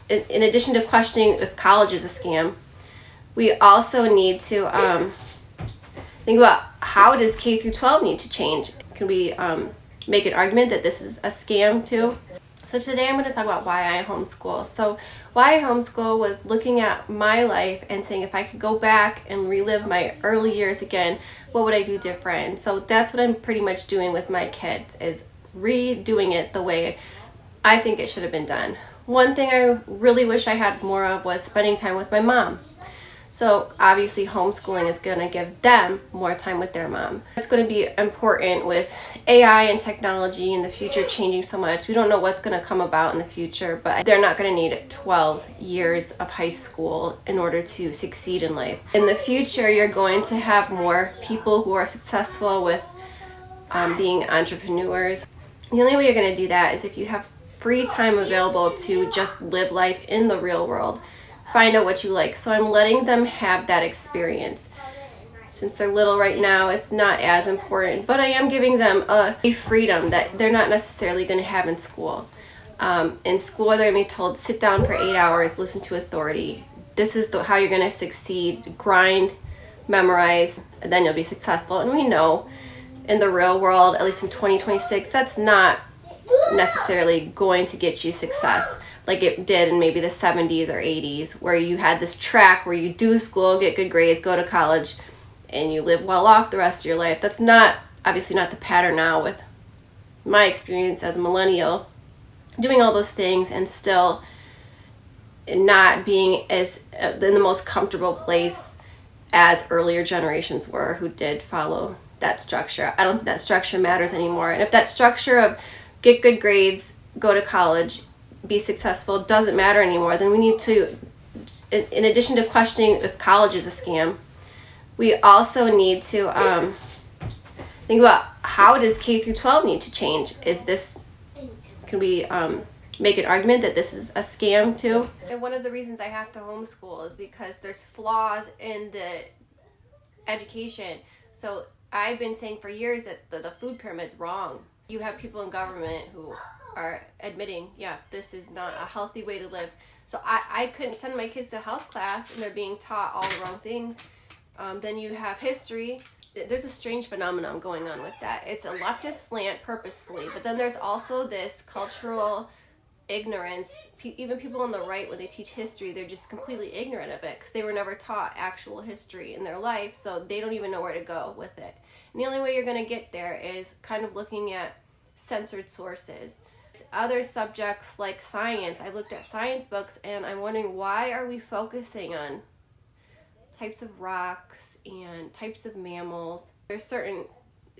in addition to questioning if college is a scam, we also need to think about how does K-12 need to change? Can we make an argument that this is a scam too? So today I'm going to talk about why I homeschool. So why I homeschool was looking at my life and saying if I could go back and relive my early years again, what would I do different? So that's what I'm pretty much doing with my kids, is redoing it the way I think it should have been done. One thing I really wish I had more of was spending time with my mom. So obviously homeschooling is going to give them more time with their mom. It's going to be important with AI and technology in the future changing so much. We don't know what's going to come about in the future, but they're not going to need 12 years of high school in order to succeed in life. In the future, you're going to have more people who are successful with being entrepreneurs. The only way you're going to do that is if you have free time available to just live life in the real world. Find out what you like. So I'm letting them have that experience. Since they're little right now, it's not as important, but I am giving them a freedom that they're not necessarily going to have in school. In school, they're going to be told, sit down for 8 hours, listen to authority. This is how you're going to succeed. Grind, memorize, and then you'll be successful. And we know in the real world, at least in 2026, that's not necessarily going to get you success like it did in maybe the 70s or 80s, where you had this track where you do school, get good grades, go to college, and you live well off the rest of your life. That's not, obviously not the pattern now with my experience as a millennial, doing all those things and still not being as in the most comfortable place as earlier generations were who did follow that structure. I don't think that structure matters anymore. And if that structure of get good grades, go to college, be successful doesn't matter anymore, then we need to, in addition to questioning if college is a scam, we also need to think about how does K-12 need to change? Can we make an argument that this is a scam too? And one of the reasons I have to homeschool is because there's flaws in the education. So I've been saying for years that the food pyramid's wrong. You have people in government who are admitting, yeah, this is not a healthy way to live. So I couldn't send my kids to health class and they're being taught all the wrong things. Then you have history. There's a strange phenomenon going on with that. It's a leftist slant purposefully, but then there's also this cultural ignorance. Even people on the right, when they teach history, they're just completely ignorant of it because they were never taught actual history in their life, so they don't even know where to go with it. And the only way you're going to get there is kind of looking at censored sources. Other subjects like science, I looked at science books and I'm wondering, why are we focusing on types of rocks and types of mammals? There's certain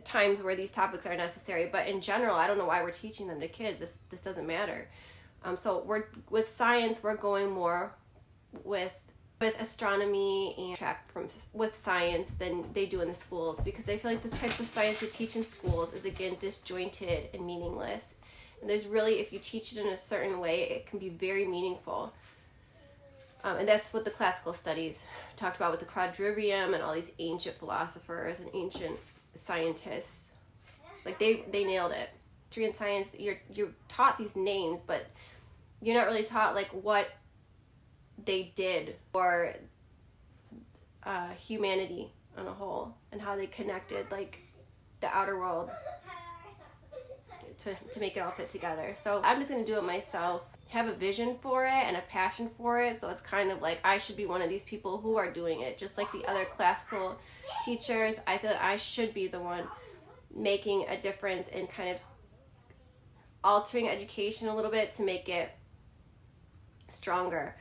times where these topics are necessary, but in general, I don't know why we're teaching them to kids. This doesn't matter. So with science, we're going more with astronomy and track with science than they do in the schools, because I feel like the type of science they teach in schools is, again, disjointed and meaningless. And there's really, if you teach it in a certain way, it can be very meaningful. And that's what the classical studies talked about with the quadrivium and all these ancient philosophers and ancient scientists. Like they nailed it. History and science, you're taught these names, but you're not really taught like what they did or humanity on a whole and how they connected like the outer world to make it all fit together. So I'm just going to do it myself, have a vision for it and a passion for it. So it's kind of like I should be one of these people who are doing it. Just like the other classical teachers, I feel like I should be the one making a difference in kind of altering education a little bit to make it stronger.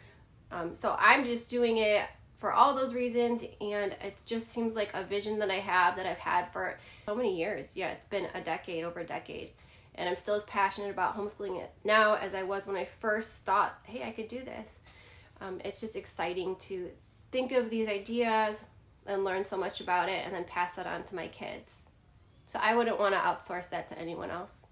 So I'm just doing it for all those reasons, and it just seems like a vision that I have that I've had for so many years. Yeah, it's been over a decade. And I'm still as passionate about homeschooling it now as I was when I first thought, hey, I could do this. It's just exciting to think of these ideas and learn so much about it and then pass that on to my kids. So I wouldn't want to outsource that to anyone else.